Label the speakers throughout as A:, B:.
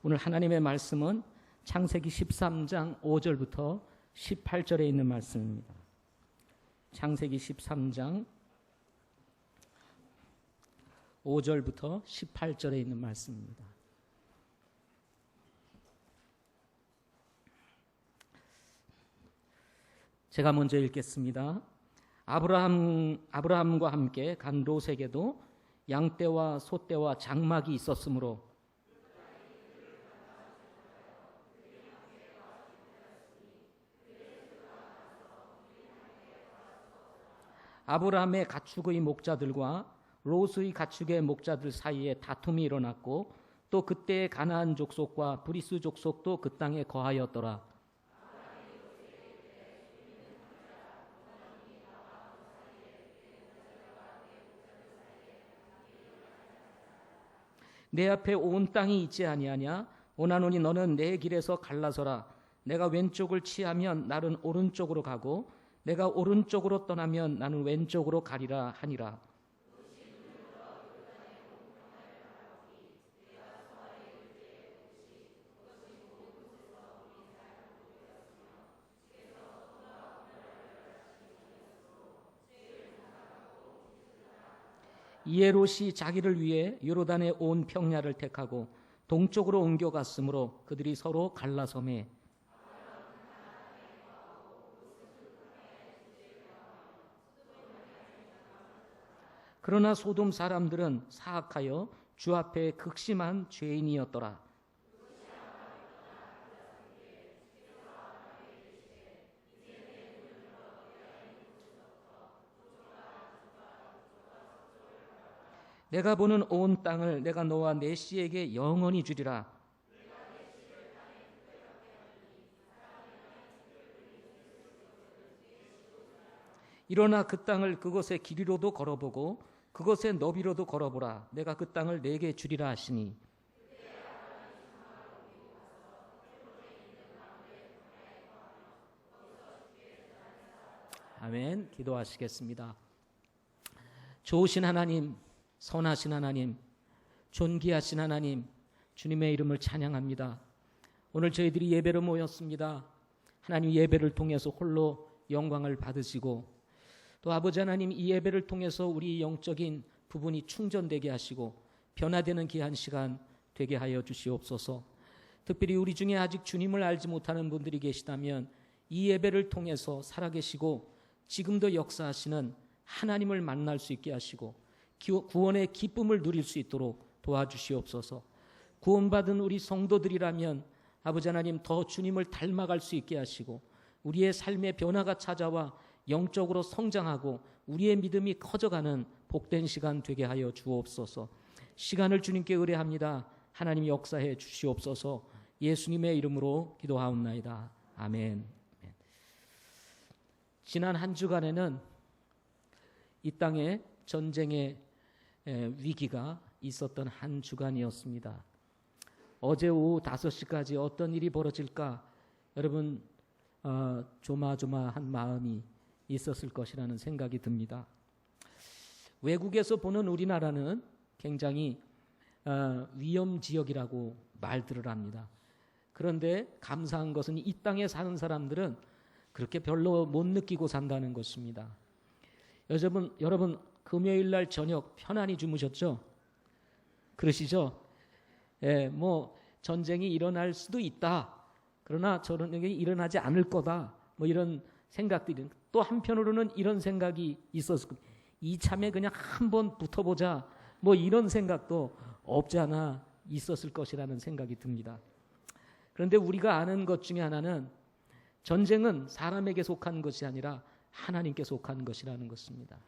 A: 오늘 하나님의 말씀은 창세기 13장 5절부터 18절에 있는 말씀입니다. 창세기 13장 5절부터 18절에 있는 말씀입니다. 제가 먼저 읽겠습니다. 아브라함과 함께 간 롯에게도 양떼와 소떼와 장막이 있었으므로 아브라함의 가축의 목자들과 롯의 가축의 목자들 사이에 다툼이 일어났고 또 그때의 가나안 족속과 브리스 족속도 그 땅에 거하였더라. 내 앞에 온 땅이 있지 아니하냐? 오나노니 너는 내 길에서 갈라서라. 내가 왼쪽을 취하면 나는 오른쪽으로 가고 내가 오른쪽으로 떠나면 나는 왼쪽으로 가리라 하니라. 이에 롯이 자기를 위해 요르단의 온 평야를 택하고 동쪽으로 옮겨갔으므로 그들이 서로 갈라서매. 그러나 소돔 사람들은 사악하여 주 앞에 극심한 죄인이었더라. 내가 보는 온 땅을 내가 너와 내 씨에게 영원히 주리라. 일어나 그 땅을 그곳의 길이로도 걸어보고 그곳의 너비로도 걸어보라. 내가 그 땅을 내게 주리라 하시니. 아멘. 기도하시겠습니다. 좋으신 하나님, 선하신 하나님, 존귀하신 하나님, 주님의 이름을 찬양합니다. 오늘 저희들이 예배로 모였습니다. 하나님 예배를 통해서 홀로 영광을 받으시고 또 아버지 하나님 이 예배를 통해서 우리 영적인 부분이 충전되게 하시고 변화되는 귀한 시간 되게 하여 주시옵소서. 특별히 우리 중에 아직 주님을 알지 못하는 분들이 계시다면 이 예배를 통해서 살아계시고 지금도 역사하시는 하나님을 만날 수 있게 하시고 구원의 기쁨을 누릴 수 있도록 도와주시옵소서. 구원받은 우리 성도들이라면 아버지 하나님 더 주님을 닮아갈 수 있게 하시고 우리의 삶의 변화가 찾아와 영적으로 성장하고 우리의 믿음이 커져가는 복된 시간 되게 하여 주옵소서. 시간을 주님께 의뢰합니다. 하나님 역사해 주시옵소서. 예수님의 이름으로 기도하옵나이다. 아멘. 지난 한 주간에는 이 땅에 전쟁의 위기가 있었던 한 주간이었습니다. 어제 오후 5시까지 어떤 일이 벌어질까 여러분 조마조마한 마음이 있었을 것이라는 생각이 듭니다. 외국에서 보는 우리나라는 굉장히 위험지역이라고 말들을 합니다. 그런데 감사한 것은 이 땅에 사는 사람들은 그렇게 별로 못 느끼고 산다는 것입니다. 여러분 금요일 날 저녁 편안히 주무셨죠? 그러시죠? 예, 전쟁이 일어날 수도 있다. 그러나 저런 게 일어나지 않을 거다. 이런 생각들이 또 한편으로는 이런 생각이 있었을 겁니다. 이참에 그냥 한번 붙어보자. 이런 생각도 없지 않아 있었을 것이라는 생각이 듭니다. 그런데 우리가 아는 것 중에 하나는 전쟁은 사람에게 속한 것이 아니라 하나님께 속한 것이라는 것입니다.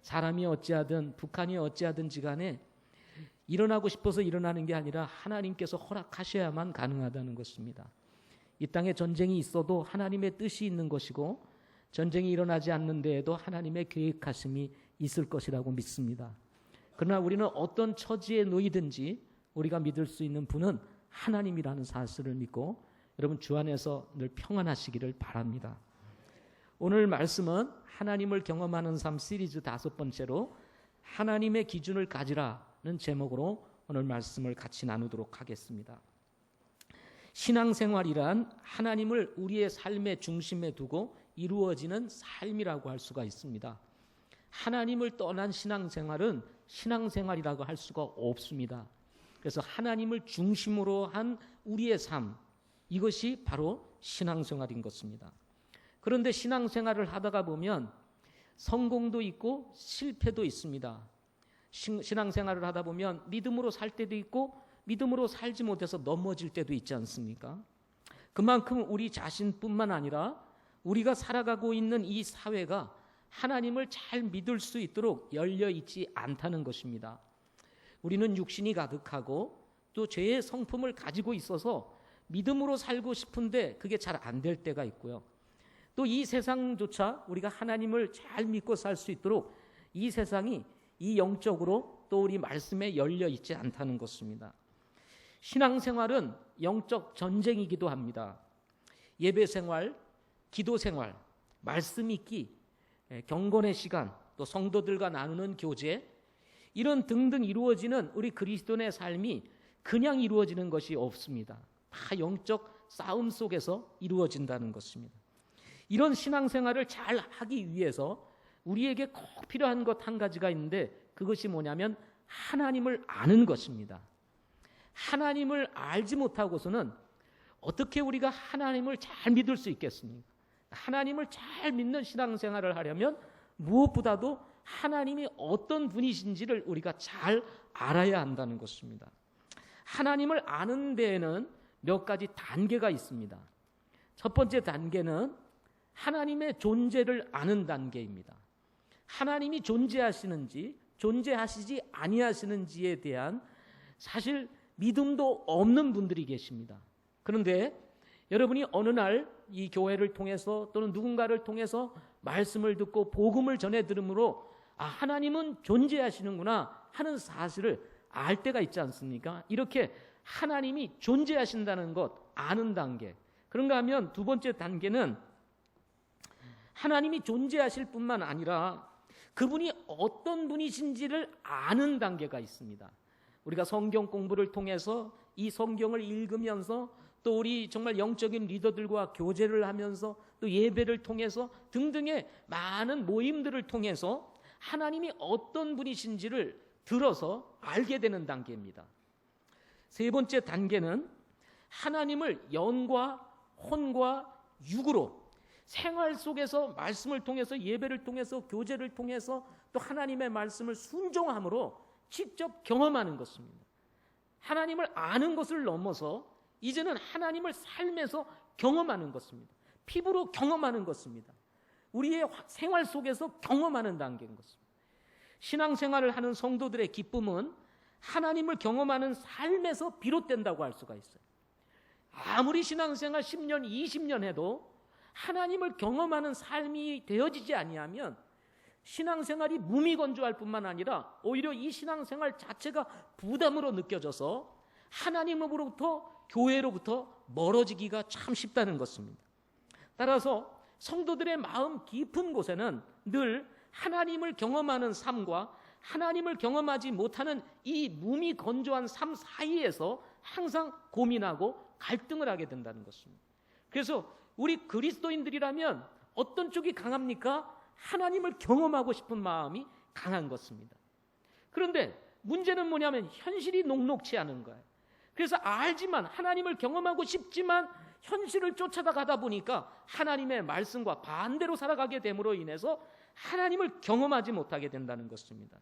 A: 사람이 어찌하든 북한이 어찌하든지 간에 일어나고 싶어서 일어나는 게 아니라 하나님께서 허락하셔야만 가능하다는 것입니다. 이 땅에 전쟁이 있어도 하나님의 뜻이 있는 것이고 전쟁이 일어나지 않는 데에도 하나님의 계획하심이 있을 것이라고 믿습니다. 그러나 우리는 어떤 처지에 놓이든지 우리가 믿을 수 있는 분은 하나님이라는 사실을 믿고 여러분 주 안에서 늘 평안하시기를 바랍니다. 오늘 말씀은 하나님을 경험하는 삶 시리즈 5번째로 하나님의 기준을 가지라는 제목으로 오늘 말씀을 같이 나누도록 하겠습니다. 신앙생활이란 하나님을 우리의 삶의 중심에 두고 이루어지는 삶이라고 할 수가 있습니다. 하나님을 떠난 신앙생활은 신앙생활이라고 할 수가 없습니다. 그래서 하나님을 중심으로 한 우리의 삶, 이것이 바로 신앙생활인 것입니다. 그런데 신앙생활을 하다가 보면 성공도 있고 실패도 있습니다. 신앙생활을 하다 보면 믿음으로 살 때도 있고 믿음으로 살지 못해서 넘어질 때도 있지 않습니까? 그만큼 우리 자신뿐만 아니라 우리가 살아가고 있는 이 사회가 하나님을 잘 믿을 수 있도록 열려있지 않다는 것입니다. 우리는 육신이 가득하고 또 죄의 성품을 가지고 있어서 믿음으로 살고 싶은데 그게 잘 안 될 때가 있고요. 또 이 세상조차 우리가 하나님을 잘 믿고 살 수 있도록 이 세상이 이 영적으로 또 우리 말씀에 열려있지 않다는 것입니다. 신앙생활은 영적 전쟁이기도 합니다. 예배생활, 기도생활, 말씀 읽기, 경건의 시간, 또 성도들과 나누는 교제, 이런 등등 이루어지는 우리 그리스도인의 삶이 그냥 이루어지는 것이 없습니다. 다 영적 싸움 속에서 이루어진다는 것입니다. 이런 신앙생활을 잘 하기 위해서 우리에게 꼭 필요한 것 한 가지가 있는데 그것이 뭐냐면 하나님을 아는 것입니다. 하나님을 알지 못하고서는 어떻게 우리가 하나님을 잘 믿을 수 있겠습니까? 하나님을 잘 믿는 신앙생활을 하려면 무엇보다도 하나님이 어떤 분이신지를 우리가 잘 알아야 한다는 것입니다. 하나님을 아는 데에는 몇 가지 단계가 있습니다. 첫 번째 단계는 하나님의 존재를 아는 단계입니다. 하나님이 존재하시는지 존재하시지 아니하시는지에 대한 사실 믿음도 없는 분들이 계십니다. 그런데 여러분이 어느 날 이 교회를 통해서 또는 누군가를 통해서 말씀을 듣고 복음을 전해 들음으로 하나님은 존재하시는구나 하는 사실을 알 때가 있지 않습니까? 이렇게 하나님이 존재하신다는 것 아는 단계. 그런가 하면 두 번째 단계는 하나님이 존재하실 뿐만 아니라 그분이 어떤 분이신지를 아는 단계가 있습니다. 우리가 성경 공부를 통해서 이 성경을 읽으면서 또 우리 정말 영적인 리더들과 교제를 하면서 또 예배를 통해서 등등의 많은 모임들을 통해서 하나님이 어떤 분이신지를 들어서 알게 되는 단계입니다. 세 번째 단계는 하나님을 영과 혼과 육으로 생활 속에서 말씀을 통해서 예배를 통해서 교제를 통해서 또 하나님의 말씀을 순종함으로 직접 경험하는 것입니다. 하나님을 아는 것을 넘어서 이제는 하나님을 삶에서 경험하는 것입니다. 피부로 경험하는 것입니다. 우리의 생활 속에서 경험하는 단계인 것입니다. 신앙생활을 하는 성도들의 기쁨은 하나님을 경험하는 삶에서 비롯된다고 할 수가 있어요. 아무리 신앙생활 10년, 20년 해도 하나님을 경험하는 삶이 되어지지 아니하면 신앙생활이 무미건조할 뿐만 아니라 오히려 이 신앙생활 자체가 부담으로 느껴져서 하나님으로부터 교회로부터 멀어지기가 참 쉽다는 것입니다. 따라서 성도들의 마음 깊은 곳에는 늘 하나님을 경험하는 삶과 하나님을 경험하지 못하는 이 무미건조한 삶 사이에서 항상 고민하고 갈등을 하게 된다는 것입니다. 그래서 우리 그리스도인들이라면 어떤 쪽이 강합니까? 하나님을 경험하고 싶은 마음이 강한 것입니다. 그런데 문제는 뭐냐면 현실이 녹록치 않은 거예요. 그래서 알지만 하나님을 경험하고 싶지만 현실을 쫓아가다 보니까 하나님의 말씀과 반대로 살아가게 됨으로 인해서 하나님을 경험하지 못하게 된다는 것입니다.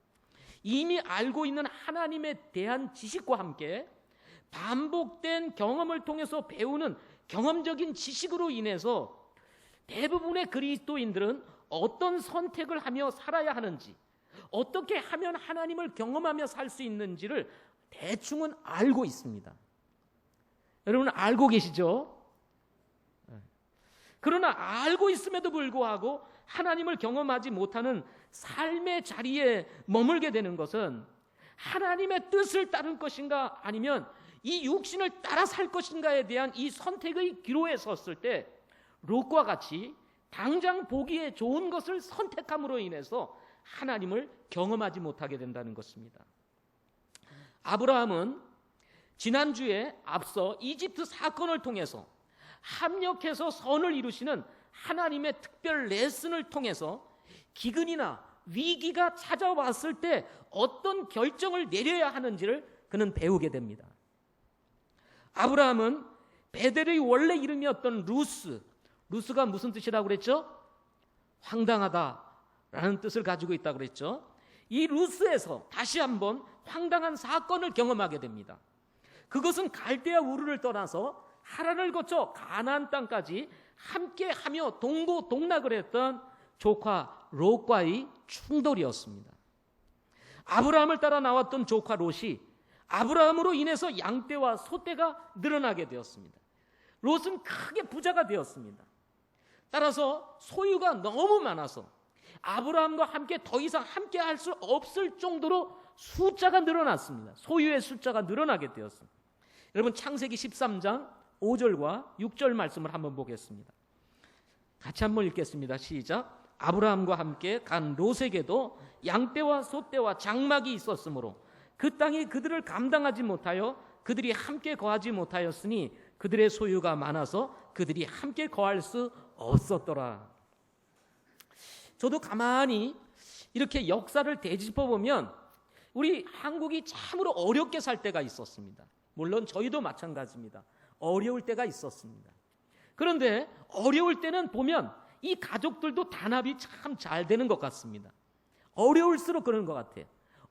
A: 이미 알고 있는 하나님에 대한 지식과 함께 반복된 경험을 통해서 배우는 경험적인 지식으로 인해서 대부분의 그리스도인들은 어떤 선택을 하며 살아야 하는지, 어떻게 하면 하나님을 경험하며 살 수 있는지를 대충은 알고 있습니다. 여러분 알고 계시죠? 그러나 알고 있음에도 불구하고 하나님을 경험하지 못하는 삶의 자리에 머물게 되는 것은 하나님의 뜻을 따를 것인가 아니면 이 육신을 따라 살 것인가에 대한 이 선택의 기로에 섰을 때 롯과 같이 당장 보기에 좋은 것을 선택함으로 인해서 하나님을 경험하지 못하게 된다는 것입니다. 아브라함은 지난주에 앞서 이집트 사건을 통해서 합력해서 선을 이루시는 하나님의 특별 레슨을 통해서 기근이나 위기가 찾아왔을 때 어떤 결정을 내려야 하는지를 그는 배우게 됩니다. 아브라함은 베델의 원래 이름이었던 루스가 무슨 뜻이라고 그랬죠? 황당하다라는 뜻을 가지고 있다고 그랬죠. 이 루스에서 다시 한번 황당한 사건을 경험하게 됩니다. 그것은 갈대아 우르를 떠나서 하란을 거쳐 가나안 땅까지 함께하며 동고동락을 했던 조카 롯과의 충돌이었습니다. 아브라함을 따라 나왔던 조카 롯이 아브라함으로 인해서 양떼와 소떼가 늘어나게 되었습니다. 롯은 크게 부자가 되었습니다. 따라서 소유가 너무 많아서 아브라함과 함께 더 이상 함께 할 수 없을 정도로 숫자가 늘어났습니다. 소유의 숫자가 늘어나게 되었습니다. 여러분 창세기 13장 5절과 6절 말씀을 한번 보겠습니다. 같이 한번 읽겠습니다. 시작. 아브라함과 함께 간 롯에게도 양떼와 소떼와 장막이 있었으므로 그 땅이 그들을 감당하지 못하여 그들이 함께 거하지 못하였으니 그들의 소유가 많아서 그들이 함께 거할 수 없었더라. 저도 가만히 이렇게 역사를 되짚어 보면 우리 한국이 참으로 어렵게 살 때가 있었습니다. 물론 저희도 마찬가지입니다. 어려울 때가 있었습니다. 그런데 어려울 때는 보면 이 가족들도 단합이 참 잘 되는 것 같습니다. 어려울수록 그런 것 같아요.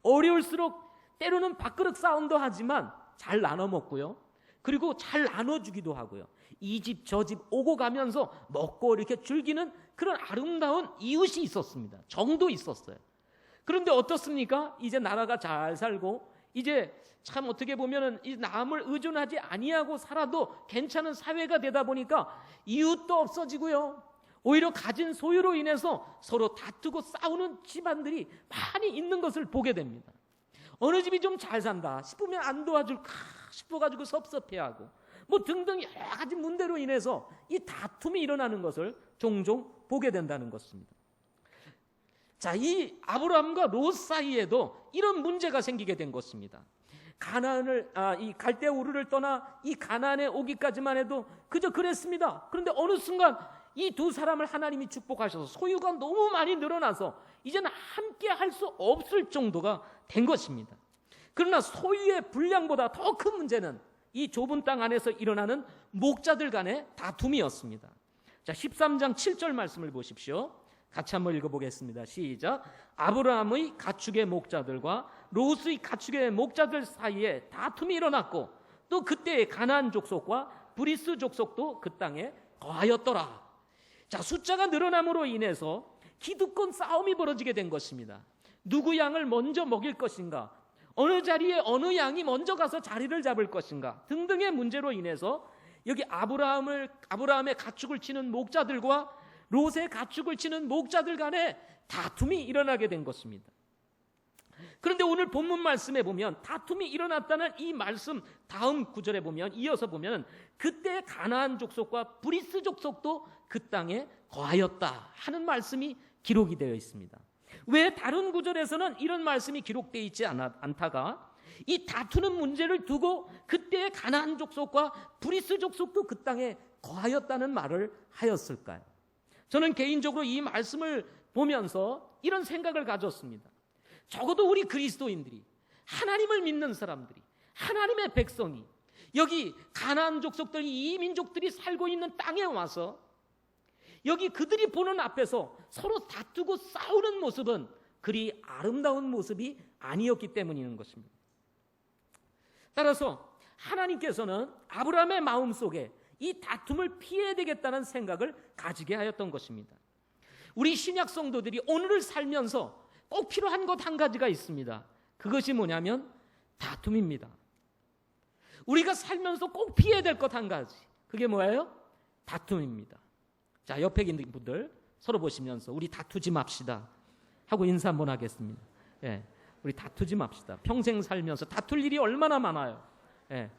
A: 어려울수록 때로는 밥그릇 싸움도 하지만 잘 나눠 먹고요. 그리고 잘 나눠주기도 하고요. 이 집 저 집 오고 가면서 먹고 이렇게 즐기는 그런 아름다운 이웃이 있었습니다. 정도 있었어요. 그런데 어떻습니까? 이제 나라가 잘 살고 이제 참 어떻게 보면은 이 남을 의존하지 아니하고 살아도 괜찮은 사회가 되다 보니까 이웃도 없어지고요. 오히려 가진 소유로 인해서 서로 다투고 싸우는 집안들이 많이 있는 것을 보게 됩니다. 어느 집이 좀 잘 산다 싶으면 안 도와줄까 싶어가지고 섭섭해하고 뭐 등등 여러 가지 문제로 인해서 이 다툼이 일어나는 것을 종종 보게 된다는 것입니다. 자, 이 아브라함과 롯 사이에도 이런 문제가 생기게 된 것입니다. 이 갈대아 우르를 떠나 이 가나안에 오기까지만 해도 그저 그랬습니다. 그런데 어느 순간 이 두 사람을 하나님이 축복하셔서 소유가 너무 많이 늘어나서 이제는 함께 할 수 없을 정도가 된 것입니다. 그러나 소유의 분량보다 더 큰 문제는 이 좁은 땅 안에서 일어나는 목자들 간의 다툼이었습니다. 자, 13장 7절 말씀을 보십시오. 같이 한번 읽어보겠습니다. 시작. 아브라함의 가축의 목자들과 롯의 가축의 목자들 사이에 다툼이 일어났고 또 그때에 가나안 족속과 브리스 족속도 그 땅에 거하였더라. 자, 숫자가 늘어남으로 인해서 기득권 싸움이 벌어지게 된 것입니다. 누구 양을 먼저 먹일 것인가, 어느 자리에 어느 양이 먼저 가서 자리를 잡을 것인가 등등의 문제로 인해서 여기 아브라함의 가축을 치는 목자들과 롯의 가축을 치는 목자들 간에 다툼이 일어나게 된 것입니다. 그런데 오늘 본문 말씀에 보면 다툼이 일어났다는 이 말씀 다음 구절에 보면 이어서 보면 그때 가나안 족속과 브리스 족속도 그 땅에 거하였다 하는 말씀이 기록이 되어 있습니다. 왜 다른 구절에서는 이런 말씀이 기록되어 있지 않다가 이 다투는 문제를 두고 그때의 가나안 족속과 브리스 족속도 그 땅에 거하였다는 말을 하였을까요? 저는 개인적으로 이 말씀을 보면서 이런 생각을 가졌습니다. 적어도 우리 그리스도인들이, 하나님을 믿는 사람들이, 하나님의 백성이 여기 가나안 족속들, 이 민족들이 살고 있는 땅에 와서 여기 그들이 보는 앞에서 서로 다투고 싸우는 모습은 그리 아름다운 모습이 아니었기 때문인 것입니다. 따라서 하나님께서는 아브라함의 마음속에 이 다툼을 피해야 되겠다는 생각을 가지게 하였던 것입니다. 우리 신약 성도들이 오늘을 살면서 꼭 필요한 것 한 가지가 있습니다. 그것이 뭐냐면 다툼입니다. 우리가 살면서 꼭 피해야 될 것 한 가지, 그게 뭐예요? 다툼입니다. 자, 옆에 있는 분들 서로 보시면서 우리 다투지 맙시다 하고 인사 한번 하겠습니다. 예, 우리 다투지 맙시다. 평생 살면서 다툴 일이 얼마나 많아요. 예.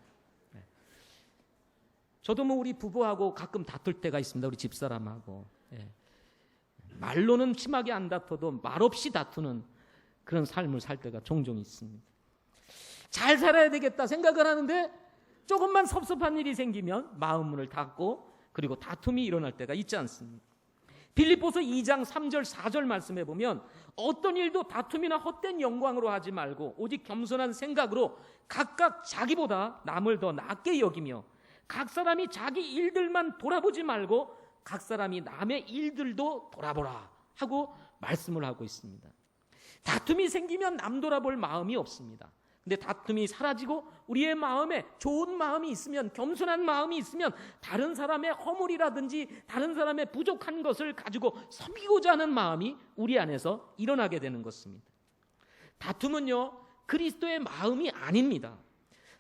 A: 저도 뭐 우리 부부하고 가끔 다툴 때가 있습니다. 우리 집사람하고. 예. 말로는 심하게 안 다퉈도 말없이 다투는 그런 삶을 살 때가 종종 있습니다. 잘 살아야 되겠다 생각을 하는데 조금만 섭섭한 일이 생기면 마음 문을 닫고 그리고 다툼이 일어날 때가 있지 않습니까? 빌립보서 2장 3절 4절 말씀해 보면 어떤 일도 다툼이나 헛된 영광으로 하지 말고 오직 겸손한 생각으로 각각 자기보다 남을 더 낫게 여기며 각 사람이 자기 일들만 돌아보지 말고 각 사람이 남의 일들도 돌아보라 하고 말씀을 하고 있습니다. 다툼이 생기면 남 돌아볼 마음이 없습니다. 근데 다툼이 사라지고 우리의 마음에 좋은 마음이 있으면, 겸손한 마음이 있으면 다른 사람의 허물이라든지 다른 사람의 부족한 것을 가지고 섬기고자 하는 마음이 우리 안에서 일어나게 되는 것입니다. 다툼은요, 그리스도의 마음이 아닙니다.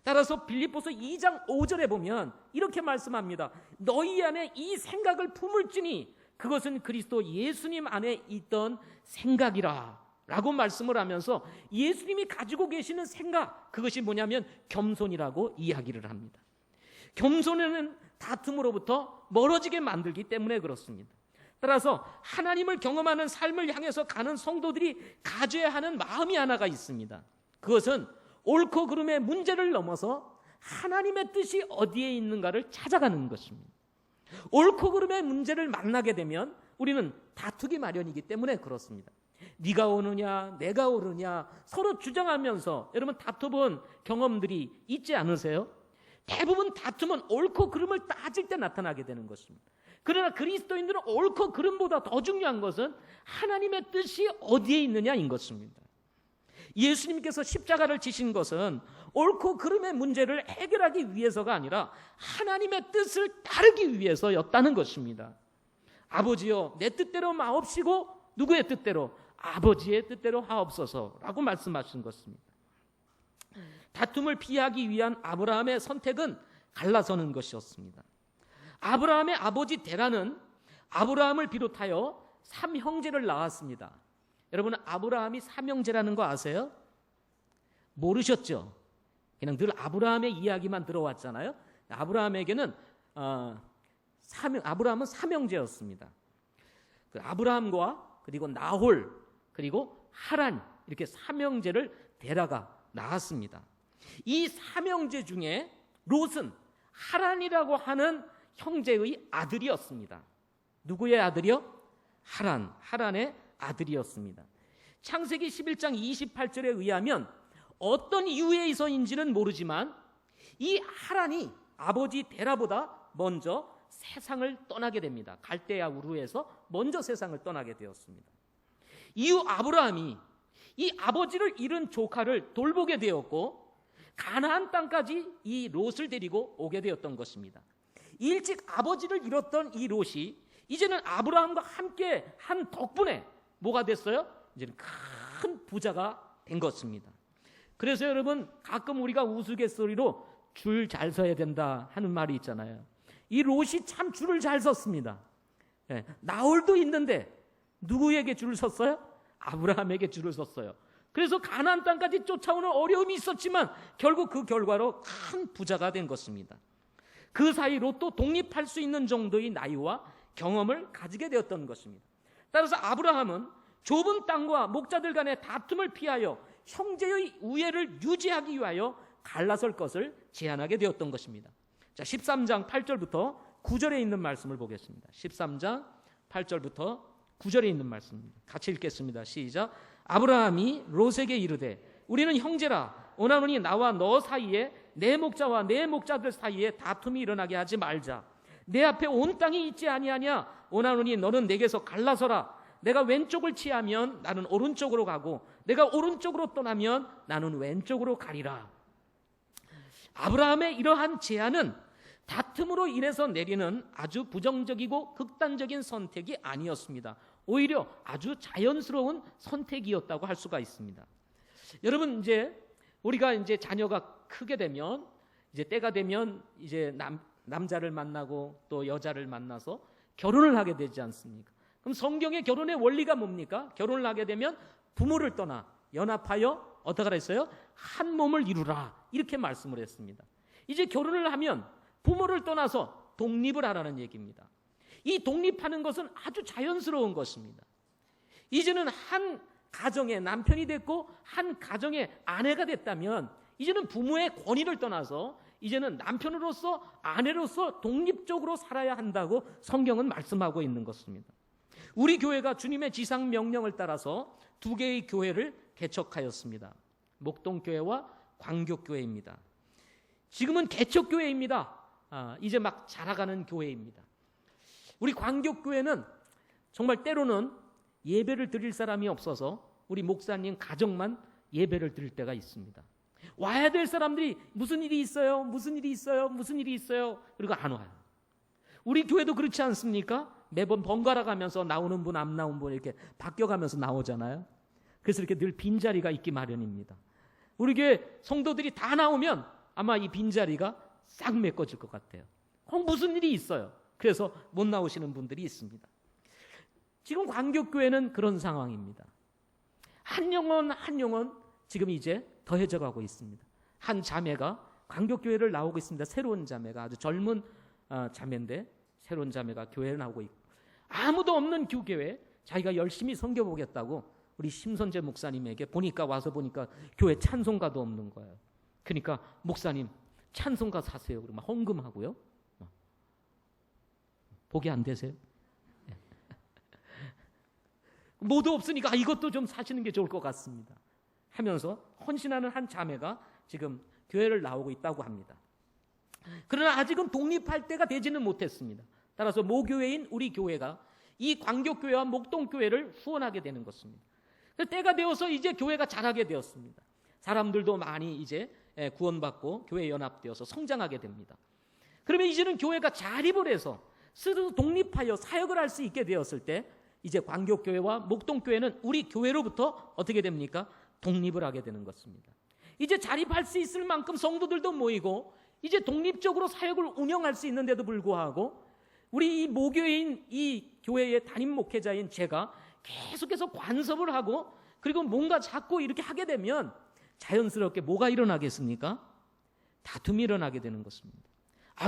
A: 따라서 빌립보서 2장 5절에 보면 이렇게 말씀합니다. 너희 안에 이 생각을 품을지니 그것은 그리스도 예수님 안에 있던 생각이라 라고 말씀을 하면서 예수님이 가지고 계시는 생각, 그것이 뭐냐면 겸손이라고 이야기를 합니다. 겸손은 다툼으로부터 멀어지게 만들기 때문에 그렇습니다. 따라서 하나님을 경험하는 삶을 향해서 가는 성도들이 가져야 하는 마음이 하나가 있습니다. 그것은 옳고 그름의 문제를 넘어서 하나님의 뜻이 어디에 있는가를 찾아가는 것입니다. 옳고 그름의 문제를 만나게 되면 우리는 다투기 마련이기 때문에 그렇습니다. 네가 오느냐 내가 오느냐 서로 주장하면서 여러분 다퉈본 경험들이 있지 않으세요? 대부분 다툼은 옳고 그름을 따질 때 나타나게 되는 것입니다. 그러나 그리스도인들은 옳고 그름보다 더 중요한 것은 하나님의 뜻이 어디에 있느냐인 것입니다. 예수님께서 십자가를 지신 것은 옳고 그름의 문제를 해결하기 위해서가 아니라 하나님의 뜻을 따르기 위해서였다는 것입니다. 아버지여 내 뜻대로 마옵시고 누구의 뜻대로? 아버지의 뜻대로 하옵소서라고 말씀하신 것입니다. 다툼을 피하기 위한 아브라함의 선택은 갈라서는 것이었습니다. 아브라함의 아버지 데라는 아브라함을 비롯하여 3형제를 낳았습니다. 여러분 아브라함이 3형제라는 거 아세요? 모르셨죠? 그냥 늘 아브라함의 이야기만 들어왔잖아요. 아브라함에게는 아브라함은 3형제였습니다. 그 아브라함과 그리고 나홀 그리고 하란 이렇게 3형제를 데라가 낳았습니다. 이 3형제 중에 롯은 하란이라고 하는 형제의 아들이었습니다. 누구의 아들이요? 하란의 아들이었습니다. 창세기 11장 28절에 의하면 어떤 이유에서인지는 모르지만 이 하란이 아버지 데라보다 먼저 세상을 떠나게 됩니다. 갈대아 우르에서 먼저 세상을 떠나게 되었습니다. 이후 아브라함이 이 아버지를 잃은 조카를 돌보게 되었고 가나안 땅까지 이 롯을 데리고 오게 되었던 것입니다. 일찍 아버지를 잃었던 이 롯이 이제는 아브라함과 함께 한 덕분에 뭐가 됐어요? 이제는 큰 부자가 된 것입니다. 그래서 여러분 가끔 우리가 우스갯소리로 줄 잘 서야 된다 하는 말이 있잖아요. 이 롯이 참 줄을 잘 섰습니다. 나홀도 있는데 누구에게 줄을 섰어요? 아브라함에게 줄을 섰어요. 그래서 가나안 땅까지 쫓아오는 어려움이 있었지만 결국 그 결과로 큰 부자가 된 것입니다. 그 사이 롯도 독립할 수 있는 정도의 나이와 경험을 가지게 되었던 것입니다. 따라서 아브라함은 좁은 땅과 목자들 간의 다툼을 피하여 형제의 우애를 유지하기 위하여 갈라설 것을 제안하게 되었던 것입니다. 자, 13장 8절부터 9절에 있는 말씀을 보겠습니다. 13장 8절부터 9절에 있는 말씀입니다. 같이 읽겠습니다. 시작. 아브라함이 롯에게 이르되 우리는 형제라 원하노니 나와 너 사이에 내 목자와 내 목자들 사이에 다툼이 일어나게 하지 말자. 내 앞에 온 땅이 있지 아니하냐 원하노니 너는 내게서 갈라서라. 내가 왼쪽을 취하면 나는 오른쪽으로 가고 내가 오른쪽으로 떠나면 나는 왼쪽으로 가리라. 아브라함의 이러한 제안은 다툼으로 인해서 내리는 아주 부정적이고 극단적인 선택이 아니었습니다. 오히려 아주 자연스러운 선택이었다고 할 수가 있습니다. 여러분 이제 우리가 이제 자녀가 크게 되면 이제 때가 되면 이제 남자를 만나고 또 여자를 만나서 결혼을 하게 되지 않습니까? 그럼 성경의 결혼의 원리가 뭡니까? 결혼을 하게 되면 부모를 떠나 연합하여 어떻게 했어요? 한 몸을 이루라 이렇게 말씀을 했습니다. 이제 결혼을 하면 부모를 떠나서 독립을 하라는 얘기입니다. 이 독립하는 것은 아주 자연스러운 것입니다. 이제는 한 가정의 남편이 됐고 한 가정의 아내가 됐다면 이제는 부모의 권위를 떠나서 이제는 남편으로서 아내로서 독립적으로 살아야 한다고 성경은 말씀하고 있는 것입니다. 우리 교회가 주님의 지상 명령을 따라서 두 개의 교회를 개척하였습니다. 목동교회와 광교교회입니다. 지금은 개척교회입니다. 이제 막 자라가는 교회입니다. 우리 광교교회는 정말 때로는 예배를 드릴 사람이 없어서 우리 목사님 가정만 예배를 드릴 때가 있습니다. 와야 될 사람들이 무슨 일이 있어요? 무슨 일이 있어요? 무슨 일이 있어요? 그리고 안 와요. 우리 교회도 그렇지 않습니까? 매번 번갈아 가면서 나오는 분, 안 나온 분 이렇게 바뀌어가면서 나오잖아요. 그래서 이렇게 늘 빈자리가 있기 마련입니다. 우리 교회 성도들이 다 나오면 아마 이 빈자리가 싹 메꿔질 것 같아요. 무슨 일이 있어요. 그래서 못 나오시는 분들이 있습니다. 지금 광교교회는 그런 상황입니다. 한 영혼 한 영혼 지금 이제 더해져 가고 있습니다. 한 자매가 광교교회를 나오고 있습니다. 새로운 자매가 아주 젊은 자매인데 새로운 자매가 교회를 나오고 있고, 아무도 없는 교회에 자기가 열심히 섬겨보겠다고 우리 심선재 목사님에게 와서 보니까 교회 찬송가도 없는 거예요. 그러니까 목사님 찬송가 사세요. 그러면 헌금하고요. 복이 안 되세요? 모두 없으니까 이것도 좀 사시는 게 좋을 것 같습니다 하면서 헌신하는 한 자매가 지금 교회를 나오고 있다고 합니다. 그러나 아직은 독립할 때가 되지는 못했습니다. 따라서 모교회인 우리 교회가 이 광교교회와 목동교회를 후원하게 되는 것입니다. 때가 되어서 이제 교회가 자라게 되었습니다. 사람들도 많이 이제 구원받고 교회에 연합되어서 성장하게 됩니다. 그러면 이제는 교회가 자립을 해서 스스로 독립하여 사역을 할 수 있게 되었을 때 이제 광교교회와 목동교회는 우리 교회로부터 어떻게 됩니까? 독립을 하게 되는 것입니다. 이제 자립할 수 있을 만큼 성도들도 모이고 이제 독립적으로 사역을 운영할 수 있는데도 불구하고 우리 이 모교회인 이 교회의 담임 목회자인 제가 계속해서 간섭을 하고 그리고 뭔가 자꾸 이렇게 하게 되면 자연스럽게 뭐가 일어나겠습니까? 다툼이 일어나게 되는 것입니다.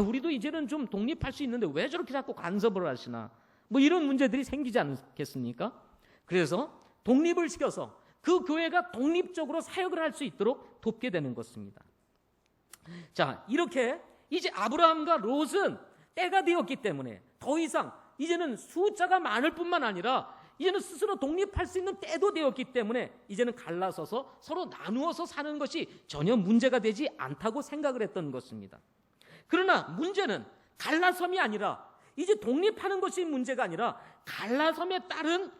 A: 우리도 이제는 좀 독립할 수 있는데 왜 저렇게 자꾸 간섭을 하시나? 뭐 이런 문제들이 생기지 않겠습니까? 그래서 독립을 시켜서 그 교회가 독립적으로 사역을 할 수 있도록 돕게 되는 것입니다. 자, 이렇게 이제 아브라함과 롯은 때가 되었기 때문에 더 이상 이제는 숫자가 많을 뿐만 아니라 이제는 스스로 독립할 수 있는 때도 되었기 때문에 이제는 갈라서서 서로 나누어서 사는 것이 전혀 문제가 되지 않다고 생각을 했던 것입니다. 그러나 문제는 갈라섬이 아니라 이제 독립하는 것이 문제가 아니라 갈라섬에 따른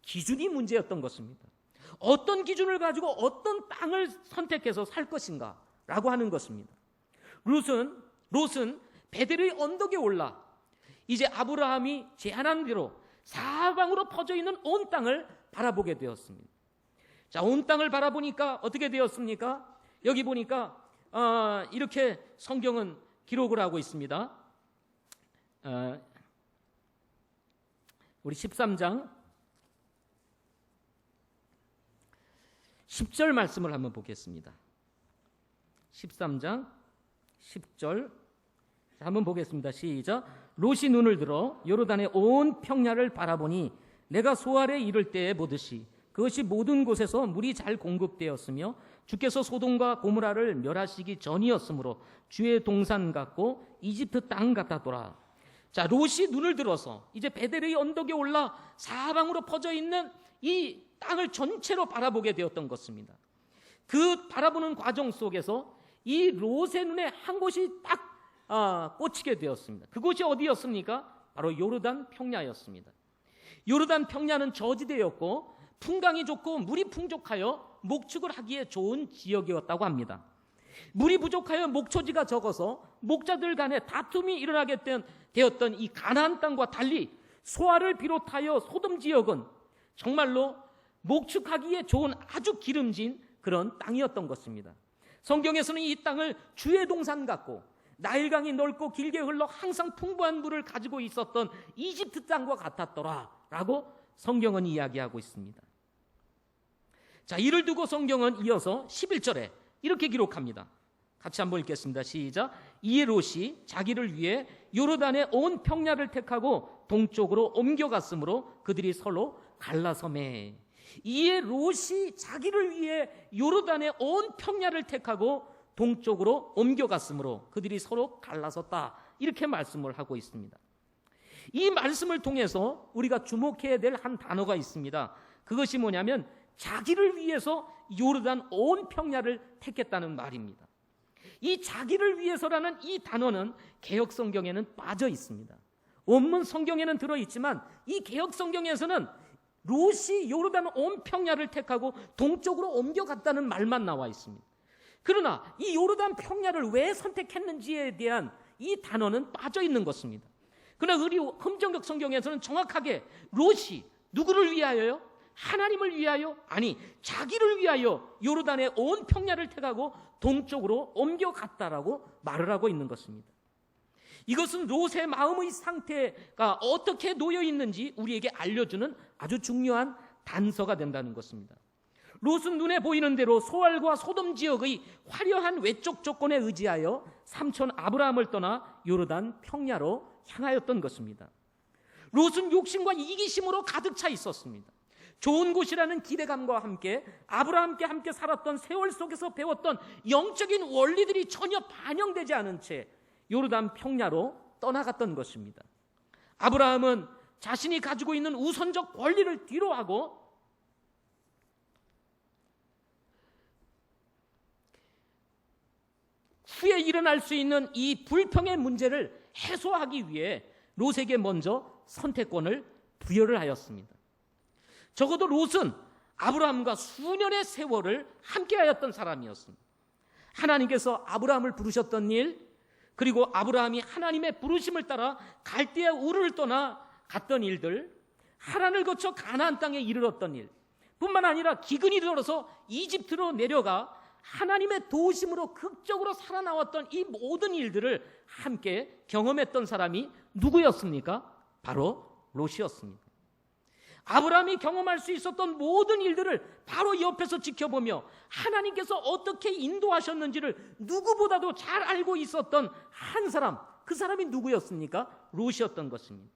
A: 기준이 문제였던 것입니다. 어떤 기준을 가지고 어떤 땅을 선택해서 살 것인가 라고 하는 것입니다. 롯은 베델의 언덕에 올라 이제 아브라함이 제안한 대로 사방으로 퍼져 있는 온 땅을 바라보게 되었습니다. 자, 온 땅을 바라보니까 어떻게 되었습니까? 여기 보니까 이렇게 성경은 기록을 하고 있습니다. 우리 13장 10절 말씀을 한번 보겠습니다. 13장 10절 한번 보겠습니다. 시작. 롯이 눈을 들어 요르단의 온 평야를 바라보니 내가 소알에 이를 때에 보듯이 그것이 모든 곳에서 물이 잘 공급되었으며 주께서 소돔과 고모라를 멸하시기 전이었으므로 주의 동산 같고 이집트 땅 같았더라. 자, 롯이 눈을 들어서 이제 베델의 언덕에 올라 사방으로 퍼져 있는 이 땅을 전체로 바라보게 되었던 것입니다. 그 바라보는 과정 속에서 이 롯의 눈에 한 곳이 딱 꽂히게 되었습니다. 그곳이 어디였습니까? 바로 요르단 평야였습니다. 요르단 평야는 저지대였고 풍광이 좋고 물이 풍족하여 목축을 하기에 좋은 지역이었다고 합니다. 물이 부족하여 목초지가 적어서 목자들 간에 다툼이 일어나게 되었던 이 가나안 땅과 달리 소알을 비롯하여 소돔 지역은 정말로 목축하기에 좋은 아주 기름진 그런 땅이었던 것입니다. 성경에서는 이 땅을 주의 동산 같고 나일강이 넓고 길게 흘러 항상 풍부한 물을 가지고 있었던 이집트 땅과 같았더라 라고 성경은 이야기하고 있습니다. 자, 이를 두고 성경은 이어서 11절에 이렇게 기록합니다. 같이 한번 읽겠습니다. 시작. 이에 롯이 자기를 위해 요르단의 온 평야를 택하고 동쪽으로 옮겨갔으므로 그들이 서로 갈라섬에. 이에 롯이 자기를 위해 요르단의 온 평야를 택하고 동쪽으로 옮겨갔으므로 그들이 서로 갈라섰다. 이렇게 말씀을 하고 있습니다. 이 말씀을 통해서 우리가 주목해야 될 한 단어가 있습니다. 그것이 뭐냐면 자기를 위해서 요르단 온 평야를 택했다는 말입니다. 이 자기를 위해서라는 이 단어는 개역 성경에는 빠져 있습니다. 원문 성경에는 들어있지만 이 개역 성경에서는 롯이 요르단 온 평야를 택하고 동쪽으로 옮겨갔다는 말만 나와 있습니다. 그러나 이 요르단 평야를 왜 선택했는지에 대한 이 단어는 빠져 있는 것입니다. 그러나 우리 흠정적 성경에서는 정확하게 롯이 누구를 위하여요? 하나님을 위하여? 아니, 자기를 위하여 요르단의 온 평야를 택하고 동쪽으로 옮겨갔다라고 말을 하고 있는 것입니다. 이것은 롯의 마음의 상태가 어떻게 놓여 있는지 우리에게 알려주는 아주 중요한 단서가 된다는 것입니다. 롯은 눈에 보이는 대로 소알과 소돔 지역의 화려한 외적 조건에 의지하여 삼촌 아브라함을 떠나 요르단 평야로 향하였던 것입니다. 롯은 욕심과 이기심으로 가득 차 있었습니다. 좋은 곳이라는 기대감과 함께 아브라함과 함께 살았던 세월 속에서 배웠던 영적인 원리들이 전혀 반영되지 않은 채 요르단 평야로 떠나갔던 것입니다. 아브라함은 자신이 가지고 있는 우선적 권리를 뒤로하고 후에 일어날 수 있는 이 불평의 문제를 해소하기 위해 롯에게 먼저 선택권을 부여를 하였습니다. 적어도 롯은 아브라함과 수년의 세월을 함께하였던 사람이었습니다. 하나님께서 아브라함을 부르셨던 일, 그리고 아브라함이 하나님의 부르심을 따라 갈대아 우르를 떠나 갔던 일들, 하란을 거쳐 가나안 땅에 이르렀던 일, 뿐만 아니라 기근이 들어서 이집트로 내려가 하나님의 도우심으로 극적으로 살아나왔던 이 모든 일들을 함께 경험했던 사람이 누구였습니까? 바로 롯이었습니다. 아브라함이 경험할 수 있었던 모든 일들을 바로 옆에서 지켜보며 하나님께서 어떻게 인도하셨는지를 누구보다도 잘 알고 있었던 한 사람, 그 사람이 누구였습니까? 롯이었던 것입니다.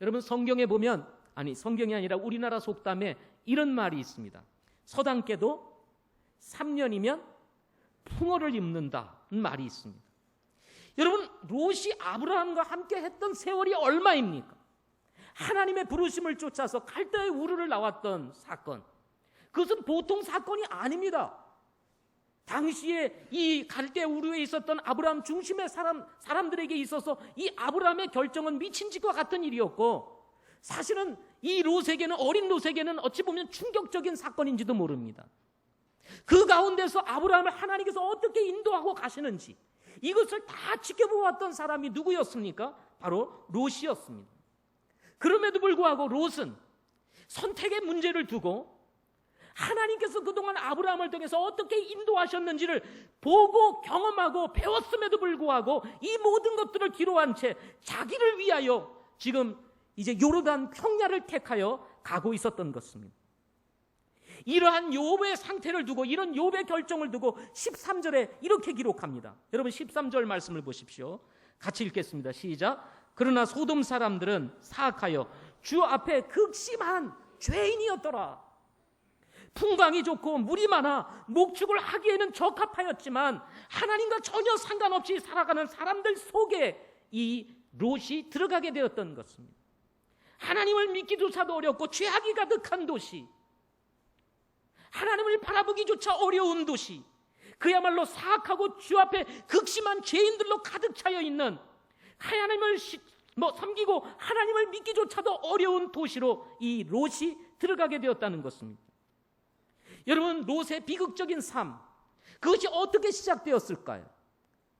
A: 여러분, 성경에 보면, 성경이 아니라 우리나라 속담에 이런 말이 있습니다. 서당깨도 3년이면 풍어를 입는다는 말이 있습니다. 여러분, 롯이 아브라함과 함께 했던 세월이 얼마입니까? 하나님의 부르심을 쫓아서 갈대아의 우르를 나왔던 사건, 그것은 보통 사건이 아닙니다. 당시에 이 갈대아 우르에 있었던 아브라함 중심의 사람들에게 있어서 이 아브라함의 결정은 미친 짓과 같은 일이었고, 사실은 이 롯에게는, 어린 롯에게는 어찌 보면 충격적인 사건인지도 모릅니다. 그 가운데서 아브라함을 하나님께서 어떻게 인도하고 가시는지 이것을 다 지켜보았던 사람이 누구였습니까? 바로 롯이었습니다. 그럼에도 불구하고 롯은 선택의 문제를 두고 하나님께서 그동안 아브라함을 통해서 어떻게 인도하셨는지를 보고 경험하고 배웠음에도 불구하고 이 모든 것들을 뒤로한 채 자기를 위하여 지금 이제 요르단 평야를 택하여 가고 있었던 것입니다. 이러한 욥의 상태를 두고, 이런 욥의 결정을 두고 13절에 이렇게 기록합니다. 여러분, 13절 말씀을 보십시오. 같이 읽겠습니다. 시작. 그러나 소돔 사람들은 사악하여 주 앞에 극심한 죄인이었더라. 풍광이 좋고 물이 많아 목축을 하기에는 적합하였지만 하나님과 전혀 상관없이 살아가는 사람들 속에 이 롯이 들어가게 되었던 것입니다. 하나님을 믿기조차도 어렵고 죄악이 가득한 도시, 하나님을 바라보기조차 어려운 도시, 그야말로 사악하고 주 앞에 극심한 죄인들로 가득 차여 있는, 하나님을 섬기고 하나님을 믿기조차도 어려운 도시로 이 롯이 들어가게 되었다는 것입니다. 여러분, 롯의 비극적인 삶, 그것이 어떻게 시작되었을까요?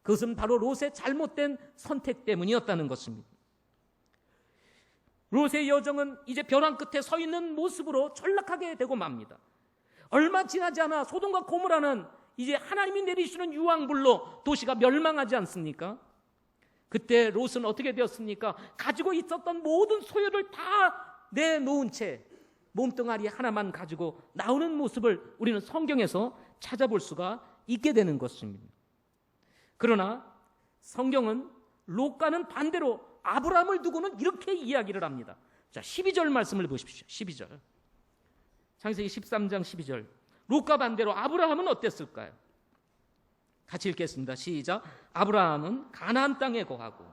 A: 그것은 바로 롯의 잘못된 선택 때문이었다는 것입니다. 롯의 여정은 이제 벼랑 끝에 서 있는 모습으로 전락하게 되고 맙니다. 얼마 지나지 않아 소돔과 고모라는 이제 하나님이 내리시는 유황불로 도시가 멸망하지 않습니까? 그때 롯은 어떻게 되었습니까? 가지고 있었던 모든 소유를 다 내놓은 채 몸뚱아리 하나만 가지고 나오는 모습을 우리는 성경에서 찾아볼 수가 있게 되는 것입니다. 그러나 성경은 롯과는 반대로 아브라함을 두고는 이렇게 이야기를 합니다. 자, 12절 말씀을 보십시오. 12절. 창세기 13장 12절. 롯과 반대로 아브라함은 어땠을까요? 같이 읽겠습니다. 시작. 아브라함은 가나안 땅에 거하고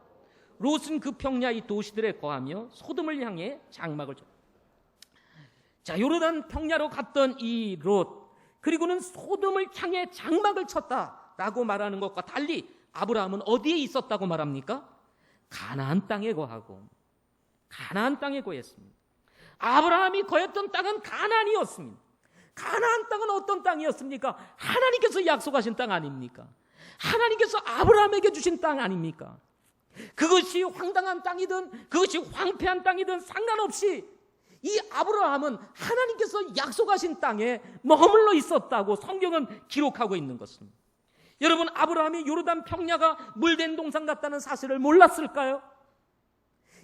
A: 롯은 그 평야의 도시들에 거하며 소돔을 향해 장막을 쳤다. 자, 요르단 평야로 갔던 이 롯, 그리고는 소돔을 향해 장막을 쳤다라고 말하는 것과 달리 아브라함은 어디에 있었다고 말합니까? 가나안 땅에 거하고 가나안 땅에 거했습니다. 아브라함이 거했던 땅은 가나안이었습니다. 가나안 땅은 어떤 땅이었습니까? 하나님께서 약속하신 땅 아닙니까? 하나님께서 아브라함에게 주신 땅 아닙니까? 그것이 황당한 땅이든 그것이 황폐한 땅이든 상관없이 이 아브라함은 하나님께서 약속하신 땅에 머물러 있었다고 성경은 기록하고 있는 것입니다. 여러분, 아브라함이 요르단 평야가 물된 동산 같다는 사실을 몰랐을까요?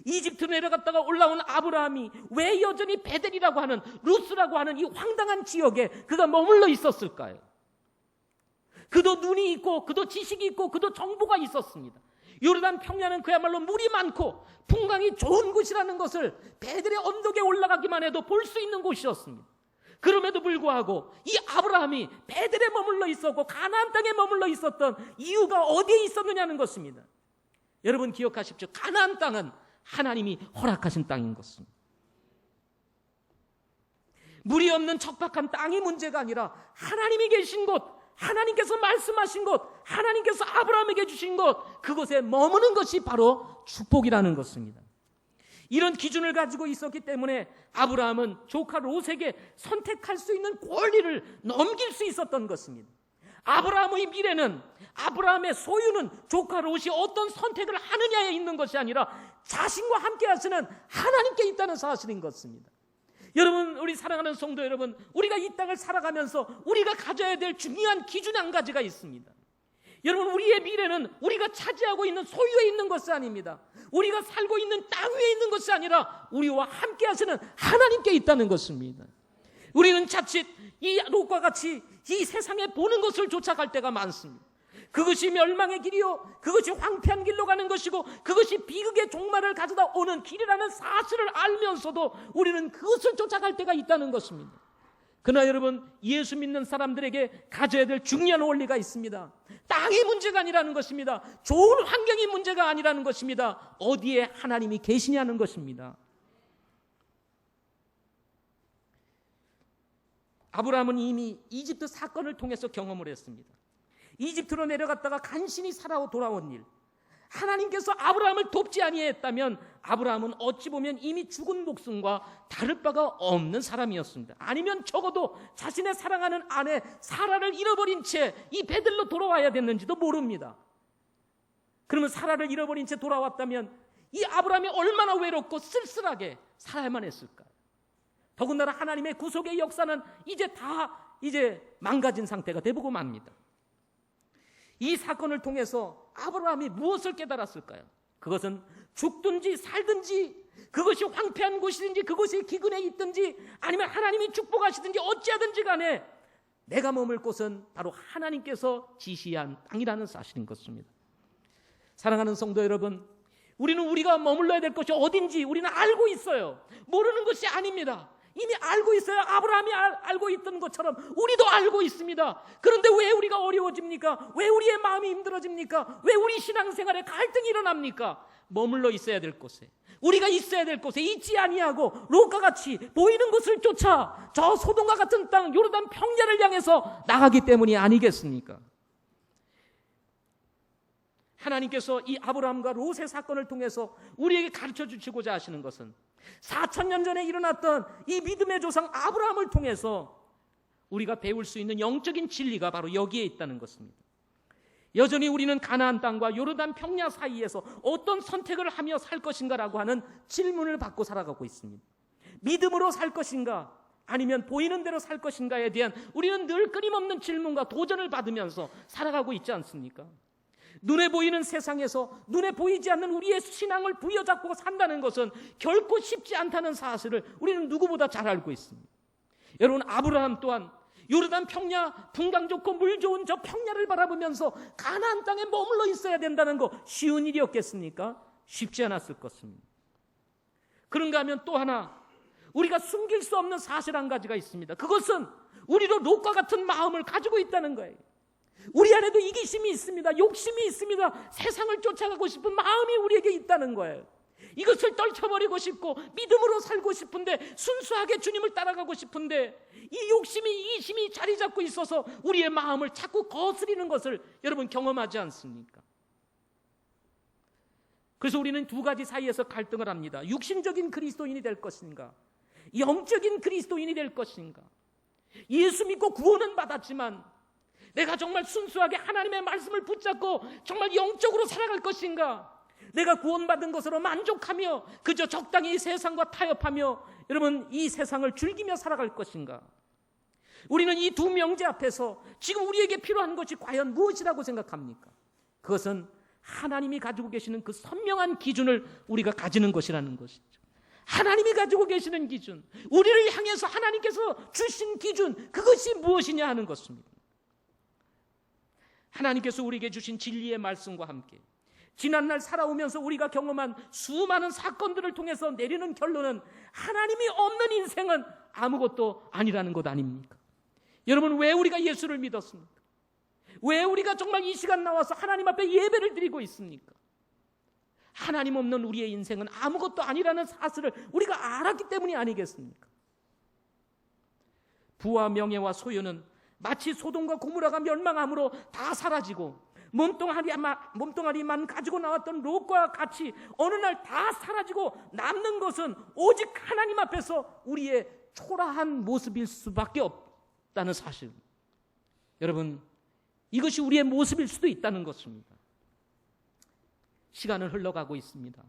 A: 이집트로 내려갔다가 올라온 아브라함이 왜 여전히 베델이라고 하는 루스라고 하는 이 황당한 지역에 그가 머물러 있었을까요? 그도 눈이 있고 그도 지식이 있고 그도 정보가 있었습니다. 요르단 평야는 그야말로 물이 많고 풍광이 좋은 곳이라는 것을 베델의 언덕에 올라가기만 해도 볼 수 있는 곳이었습니다. 그럼에도 불구하고 이 아브라함이 베델에 머물러 있었고 가나안 땅에 머물러 있었던 이유가 어디에 있었느냐는 것입니다. 여러분 기억하십시오. 가나안 땅은 하나님이 허락하신 땅인 것입니다. 물이 없는 척박한 땅이 문제가 아니라 하나님이 계신 곳, 하나님께서 말씀하신 곳, 하나님께서 아브라함에게 주신 곳, 그곳에 머무는 것이 바로 축복이라는 것입니다. 이런 기준을 가지고 있었기 때문에 아브라함은 조카 롯에게 선택할 수 있는 권리를 넘길 수 있었던 것입니다. 아브라함의 미래는, 아브라함의 소유는 조카 롯이 어떤 선택을 하느냐에 있는 것이 아니라 자신과 함께 하시는 하나님께 있다는 사실인 것입니다. 여러분, 우리 사랑하는 성도 여러분, 우리가 이 땅을 살아가면서 우리가 가져야 될 중요한 기준 한 가지가 있습니다. 여러분, 우리의 미래는 우리가 차지하고 있는 소유에 있는 것이 아닙니다. 우리가 살고 있는 땅 위에 있는 것이 아니라 우리와 함께 하시는 하나님께 있다는 것입니다. 우리는 자칫 이 롯과 같이 이 세상에 보는 것을 쫓아갈 때가 많습니다. 그것이 멸망의 길이요, 그것이 황폐한 길로 가는 것이고 그것이 비극의 종말을 가져다 오는 길이라는 사실을 알면서도 우리는 그것을 쫓아갈 때가 있다는 것입니다. 그러나 여러분, 예수 믿는 사람들에게 가져야 될 중요한 원리가 있습니다. 땅이 문제가 아니라는 것입니다. 좋은 환경이 문제가 아니라는 것입니다. 어디에 하나님이 계시냐는 것입니다. 아브라함은 이미 이집트 사건을 통해서 경험을 했습니다. 이집트로 내려갔다가 간신히 살아 돌아온 일, 하나님께서 아브라함을 돕지 아니했다면 아브라함은 어찌 보면 이미 죽은 목숨과 다를 바가 없는 사람이었습니다. 아니면 적어도 자신의 사랑하는 아내 사라를 잃어버린 채 이 베들로 돌아와야 됐는지도 모릅니다. 그러면 사라를 잃어버린 채 돌아왔다면 이 아브라함이 얼마나 외롭고 쓸쓸하게 살아야만 했을까요? 더군다나 하나님의 구속의 역사는 이제 망가진 상태가 되고 맙니다. 이 사건을 통해서 아브라함이 무엇을 깨달았을까요? 그것은 죽든지 살든지, 그것이 황폐한 곳이든지 그것이 기근에 있든지 아니면 하나님이 축복하시든지 어찌하든지 간에 내가 머물 곳은 바로 하나님께서 지시한 땅이라는 사실인 것입니다. 사랑하는 성도 여러분, 우리는 우리가 머물러야 될 것이 어딘지 우리는 알고 있어요. 모르는 것이 아닙니다. 이미 알고 있어요. 아브라함이 알고 있던 것처럼 우리도 알고 있습니다. 그런데 왜 우리가 어려워집니까? 왜 우리의 마음이 힘들어집니까? 왜 우리 신앙생활에 갈등이 일어납니까? 머물러 있어야 될 곳에, 우리가 있어야 될 곳에 있지 아니하고 롯과 같이 보이는 것을 쫓아 저 소돔과 같은 땅 요르단 평야를 향해서 나가기 때문이 아니겠습니까? 하나님께서 이 아브라함과 롯의 사건을 통해서 우리에게 가르쳐 주시고자 하시는 것은 4,000년 전에 일어났던 이 믿음의 조상 아브라함을 통해서 우리가 배울 수 있는 영적인 진리가 바로 여기에 있다는 것입니다. 여전히 우리는 가나안 땅과 요르단 평야 사이에서 어떤 선택을 하며 살 것인가라고 하는 질문을 받고 살아가고 있습니다. 믿음으로 살 것인가 아니면 보이는 대로 살 것인가에 대한 우리는 늘 끊임없는 질문과 도전을 받으면서 살아가고 있지 않습니까? 눈에 보이는 세상에서 눈에 보이지 않는 우리의 신앙을 부여잡고 산다는 것은 결코 쉽지 않다는 사실을 우리는 누구보다 잘 알고 있습니다. 여러분, 아브라함 또한 요르단 평야, 풍광 좋고 물 좋은 저 평야를 바라보면서 가나안 땅에 머물러 있어야 된다는 거 쉬운 일이었겠습니까? 쉽지 않았을 것입니다. 그런가 하면 또 하나 우리가 숨길 수 없는 사실 한 가지가 있습니다. 그것은 우리도 롯과 같은 마음을 가지고 있다는 거예요. 우리 안에도 이기심이 있습니다. 욕심이 있습니다. 세상을 쫓아가고 싶은 마음이 우리에게 있다는 거예요. 이것을 떨쳐버리고 싶고 믿음으로 살고 싶은데, 순수하게 주님을 따라가고 싶은데, 이 욕심이, 이기심이 자리 잡고 있어서 우리의 마음을 자꾸 거스리는 것을 여러분 경험하지 않습니까? 그래서 우리는 두 가지 사이에서 갈등을 합니다. 육신적인 그리스도인이 될 것인가, 영적인 그리스도인이 될 것인가. 예수 믿고 구원은 받았지만 내가 정말 순수하게 하나님의 말씀을 붙잡고 정말 영적으로 살아갈 것인가, 내가 구원받은 것으로 만족하며 그저 적당히 세상과 타협하며 여러분 이 세상을 즐기며 살아갈 것인가. 우리는 이 두 명제 앞에서 지금 우리에게 필요한 것이 과연 무엇이라고 생각합니까? 그것은 하나님이 가지고 계시는 그 선명한 기준을 우리가 가지는 것이라는 것이죠. 하나님이 가지고 계시는 기준, 우리를 향해서 하나님께서 주신 기준, 그것이 무엇이냐 하는 것입니다. 하나님께서 우리에게 주신 진리의 말씀과 함께 지난날 살아오면서 우리가 경험한 수많은 사건들을 통해서 내리는 결론은 하나님이 없는 인생은 아무것도 아니라는 것 아닙니까? 여러분, 왜 우리가 예수를 믿었습니까? 왜 우리가 정말 이 시간 나와서 하나님 앞에 예배를 드리고 있습니까? 하나님 없는 우리의 인생은 아무것도 아니라는 사실을 우리가 알았기 때문이 아니겠습니까? 부와 명예와 소유는 마치 소돔과 고모라가 멸망함으로 다 사라지고 몸뚱아리만 가지고 나왔던 롯과 같이 어느 날 다 사라지고 남는 것은 오직 하나님 앞에서 우리의 초라한 모습일 수밖에 없다는 사실. 여러분, 이것이 우리의 모습일 수도 있다는 것입니다. 시간은 흘러가고 있습니다.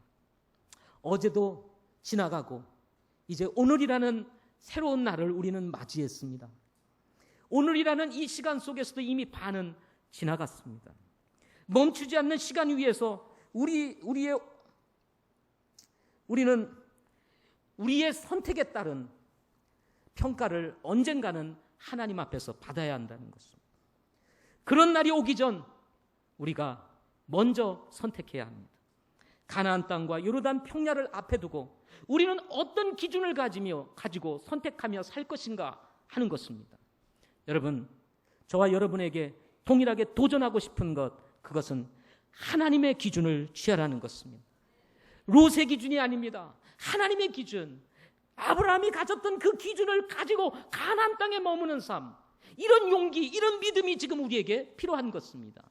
A: 어제도 지나가고 이제 오늘이라는 새로운 날을 우리는 맞이했습니다. 오늘이라는 이 시간 속에서도 이미 반은 지나갔습니다. 멈추지 않는 시간 위에서 우리는 우리의 선택에 따른 평가를 언젠가는 하나님 앞에서 받아야 한다는 것입니다. 그런 날이 오기 전 우리가 먼저 선택해야 합니다. 가나안 땅과 요르단 평야를 앞에 두고 우리는 어떤 기준을 가지고 선택하며 살 것인가 하는 것입니다. 여러분, 저와 여러분에게 동일하게 도전하고 싶은 것, 그것은 하나님의 기준을 취하라는 것입니다. 롯의 기준이 아닙니다. 하나님의 기준, 아브라함이 가졌던 그 기준을 가지고 가나안 땅에 머무는 삶, 이런 용기, 이런 믿음이 지금 우리에게 필요한 것입니다.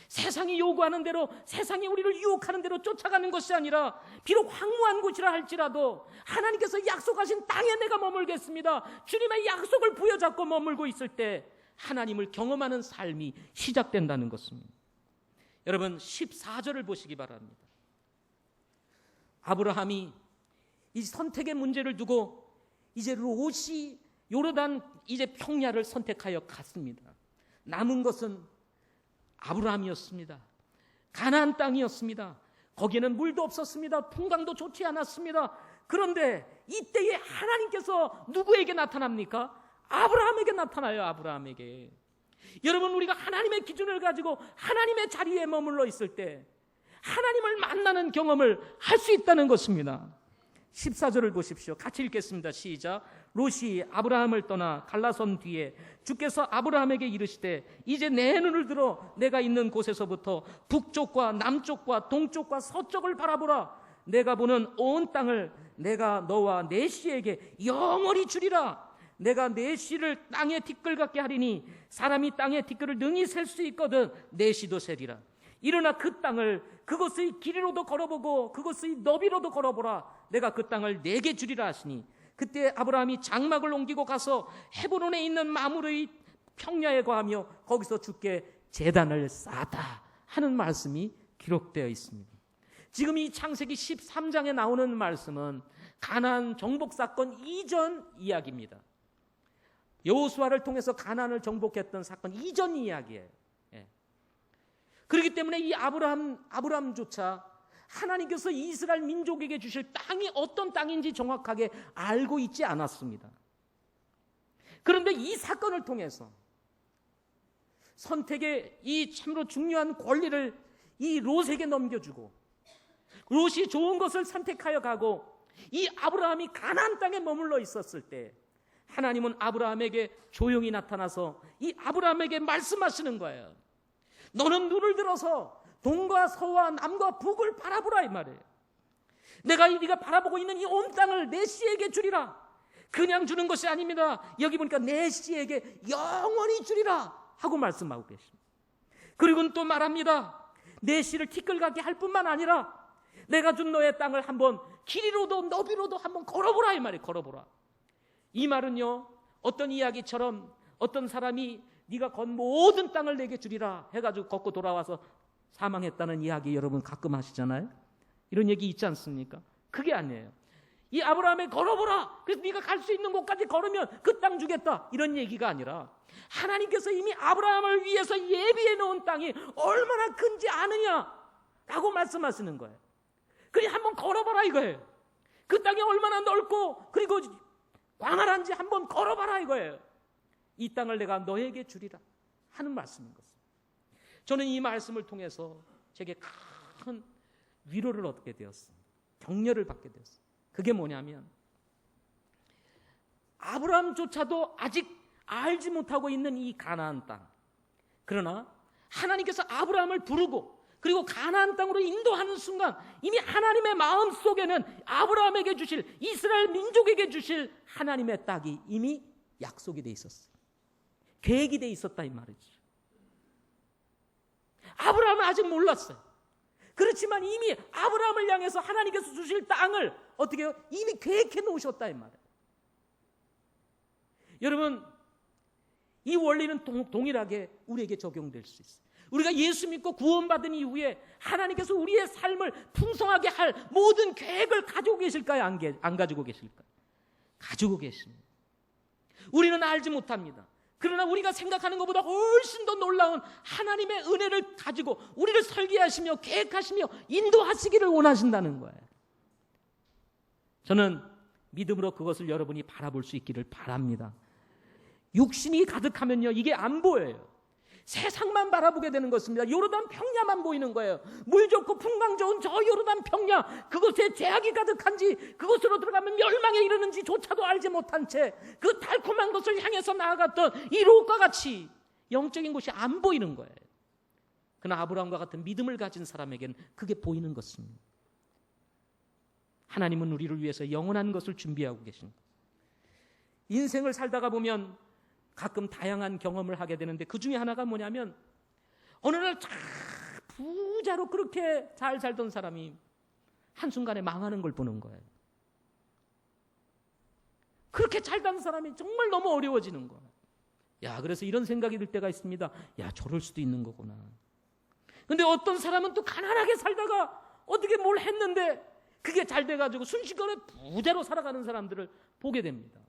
A: 세상이 요구하는 대로, 세상이 우리를 유혹하는 대로 쫓아가는 것이 아니라, 비록 황무한 곳이라 할지라도 하나님께서 약속하신 땅에 내가 머물겠습니다, 주님의 약속을 부여잡고 머물고 있을 때 하나님을 경험하는 삶이 시작된다는 것입니다. 여러분, 14절을 보시기 바랍니다. 아브라함이 이 선택의 문제를 두고 이제 롯이 요르단 이제 평야를 선택하여 갔습니다. 남은 것은 아브라함이었습니다. 가나안 땅이었습니다. 거기에는 물도 없었습니다. 풍광도 좋지 않았습니다. 그런데 이때에 하나님께서 누구에게 나타납니까? 아브라함에게 나타나요. 아브라함에게. 여러분, 우리가 하나님의 기준을 가지고 하나님의 자리에 머물러 있을 때 하나님을 만나는 경험을 할 수 있다는 것입니다. 14절을 보십시오. 같이 읽겠습니다. 시작. 롯이 아브라함을 떠나 갈라선 뒤에 주께서 아브라함에게 이르시되 이제 내 눈을 들어 내가 있는 곳에서부터 북쪽과 남쪽과 동쪽과 서쪽을 바라보라. 내가 보는 온 땅을 내가 너와 내 씨에게 영원히 주리라. 내가 내 씨를 땅에 티끌 같게 하리니 사람이 땅에 티끌을 능히 셀 수 있거든 내 씨도 세리라. 일어나 그 땅을 그것의 길이로도 걸어보고 그것의 너비로도 걸어보라. 내가 그 땅을 내게 주리라 하시니 그때 아브라함이 장막을 옮기고 가서 헤브론에 있는 마므르의 평야에 거하며 거기서 주께 제단을 쌓았다 하는 말씀이 기록되어 있습니다. 지금 이 창세기 13장에 나오는 말씀은 가나안 정복 사건 이전 이야기입니다. 여호수아를 통해서 가나안을 정복했던 사건 이전 이야기예요. 그렇기 때문에 이 아브라함조차 하나님께서 이스라엘 민족에게 주실 땅이 어떤 땅인지 정확하게 알고 있지 않았습니다. 그런데 이 사건을 통해서 선택의 이 참으로 중요한 권리를 이 롯에게 넘겨주고 롯이 좋은 것을 선택하여 가고 이 아브라함이 가나안 땅에 머물러 있었을 때 하나님은 아브라함에게 조용히 나타나서 이 아브라함에게 말씀하시는 거예요. 너는 눈을 들어서 동과 서와 남과 북을 바라보라 이 말이에요. 네가 바라보고 있는 이 온 땅을 내 씨에게 주리라. 그냥 주는 것이 아닙니다. 여기 보니까 내 씨에게 영원히 주리라 하고 말씀하고 계십니다. 그리고는 또 말합니다. 내 씨를 티끌같게 할 뿐만 아니라 내가 준 너의 땅을 한번 길이로도 너비로도 한번 걸어보라 이 말이에요. 걸어보라. 이 말은요, 어떤 이야기처럼 어떤 사람이 네가 건 모든 땅을 내게 주리라 해가지고 걷고 돌아와서 사망했다는 이야기 여러분 가끔 하시잖아요. 이런 얘기 있지 않습니까? 그게 아니에요. 이 아브라함에 걸어보라. 그래서 네가 갈 수 있는 곳까지 걸으면 그 땅 주겠다. 이런 얘기가 아니라 하나님께서 이미 아브라함을 위해서 예비해 놓은 땅이 얼마나 큰지 아느냐라고 말씀하시는 거예요. 그래 한번 걸어봐라 이거예요. 그 땅이 얼마나 넓고 그리고 광활한지 한번 걸어봐라 이거예요. 이 땅을 내가 너에게 주리라 하는 말씀인 것입니다. 저는 이 말씀을 통해서 제게 큰 위로를 얻게 되었습니다. 격려를 받게 되었습니다. 그게 뭐냐면 아브라함조차도 아직 알지 못하고 있는 이 가나안 땅, 그러나 하나님께서 아브라함을 부르고 그리고 가나안 땅으로 인도하는 순간 이미 하나님의 마음속에는 아브라함에게 주실, 이스라엘 민족에게 주실 하나님의 땅이 이미 약속이 돼 있었어요. 계획이 돼 있었다 이 말이죠. 아브라함은 아직 몰랐어요. 그렇지만 이미 아브라함을 향해서 하나님께서 주실 땅을 어떻게 해요? 이미 계획해 놓으셨다 이 말이에요. 여러분, 이 원리는 동일하게 우리에게 적용될 수 있어요. 우리가 예수 믿고 구원받은 이후에 하나님께서 우리의 삶을 풍성하게 할 모든 계획을 가지고 계실까요? 안 가지고 계실까요? 가지고 계십니다. 우리는 알지 못합니다. 그러나 우리가 생각하는 것보다 훨씬 더 놀라운 하나님의 은혜를 가지고 우리를 설계하시며 계획하시며 인도하시기를 원하신다는 거예요. 저는 믿음으로 그것을 여러분이 바라볼 수 있기를 바랍니다. 육신이 가득하면요, 이게 안 보여요. 세상만 바라보게 되는 것입니다. 요르단 평야만 보이는 거예요. 물 좋고 풍광 좋은 저 요르단 평야, 그곳에 죄악이 가득한지 그곳으로 들어가면 멸망에 이르는지 조차도 알지 못한 채 그 달콤한 것을 향해서 나아갔던 이 롯과 같이 영적인 것이 안 보이는 거예요. 그러나 아브라함과 같은 믿음을 가진 사람에게는 그게 보이는 것입니다. 하나님은 우리를 위해서 영원한 것을 준비하고 계십니다. 인생을 살다가 보면 가끔 다양한 경험을 하게 되는데 그 중에 하나가 뭐냐면 어느 날 부자로 그렇게 잘 살던 사람이 한순간에 망하는 걸 보는 거예요. 그렇게 잘 사는 사람이 정말 너무 어려워지는 거예요. 야, 그래서 이런 생각이 들 때가 있습니다. 야, 저럴 수도 있는 거구나. 근데 어떤 사람은 또 가난하게 살다가 어떻게 뭘 했는데 그게 잘 돼가지고 순식간에 부자로 살아가는 사람들을 보게 됩니다.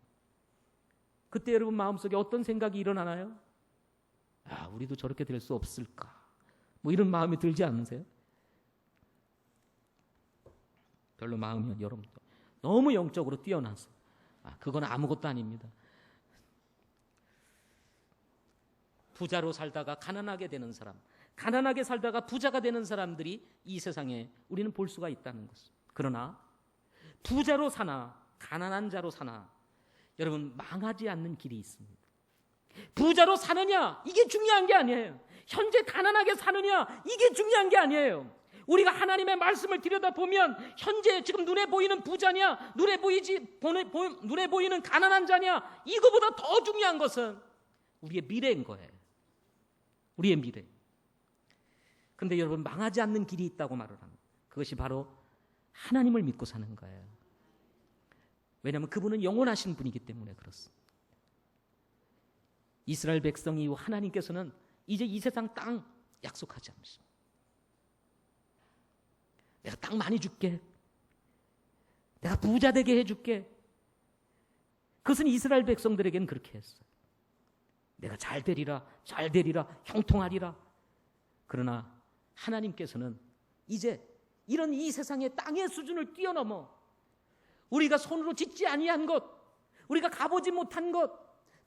A: 그때 여러분 마음속에 어떤 생각이 일어나나요? 아, 우리도 저렇게 될 수 없을까? 뭐 이런 마음이 들지 않으세요? 별로 마음이 여러분도 너무 영적으로 뛰어나서 그건 아무것도 아닙니다. 부자로 살다가 가난하게 되는 사람, 가난하게 살다가 부자가 되는 사람들이 이 세상에 우리는 볼 수가 있다는 것입니다. 그러나 부자로 사나 가난한 자로 사나 여러분 망하지 않는 길이 있습니다. 부자로 사느냐 이게 중요한 게 아니에요. 현재 가난하게 사느냐 이게 중요한 게 아니에요. 우리가 하나님의 말씀을 들여다보면 현재 지금 눈에 보이는 부자냐 눈에 보이는 가난한 자냐 이거보다 더 중요한 것은 우리의 미래인 거예요. 우리의 미래. 그런데 여러분 망하지 않는 길이 있다고 말을 합니다. 그것이 바로 하나님을 믿고 사는 거예요. 왜냐하면 그분은 영원하신 분이기 때문에 그렇습니다. 이스라엘 백성 이후 하나님께서는 이제 이 세상 땅 약속하지 않으십니다. 내가 땅 많이 줄게. 내가 부자 되게 해줄게. 그것은 이스라엘 백성들에게는 그렇게 했어요. 내가 잘 되리라, 형통하리라. 그러나 하나님께서는 이제 이런 이 세상의 땅의 수준을 뛰어넘어 우리가 손으로 짓지 아니한 것, 우리가 가보지 못한 것,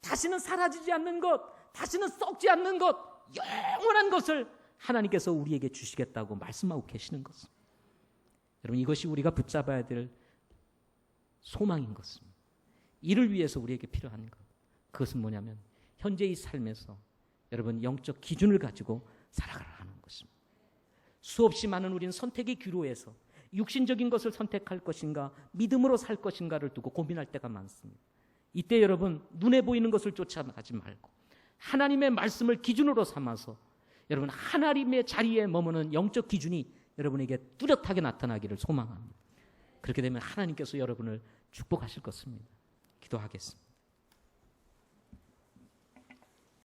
A: 다시는 사라지지 않는 것, 다시는 썩지 않는 것, 영원한 것을 하나님께서 우리에게 주시겠다고 말씀하고 계시는 것입니다. 여러분 이것이 우리가 붙잡아야 될 소망인 것입니다. 이를 위해서 우리에게 필요한 것, 그것은 뭐냐면 현재의 삶에서 여러분 영적 기준을 가지고 살아가라는 것입니다. 수없이 많은 우리는 선택의 기로에서 육신적인 것을 선택할 것인가 믿음으로 살 것인가를 두고 고민할 때가 많습니다. 이때 여러분 눈에 보이는 것을 쫓아가지 말고 하나님의 말씀을 기준으로 삼아서 여러분 하나님의 자리에 머무는 영적 기준이 여러분에게 뚜렷하게 나타나기를 소망합니다. 그렇게 되면 하나님께서 여러분을 축복하실 것입니다. 기도하겠습니다.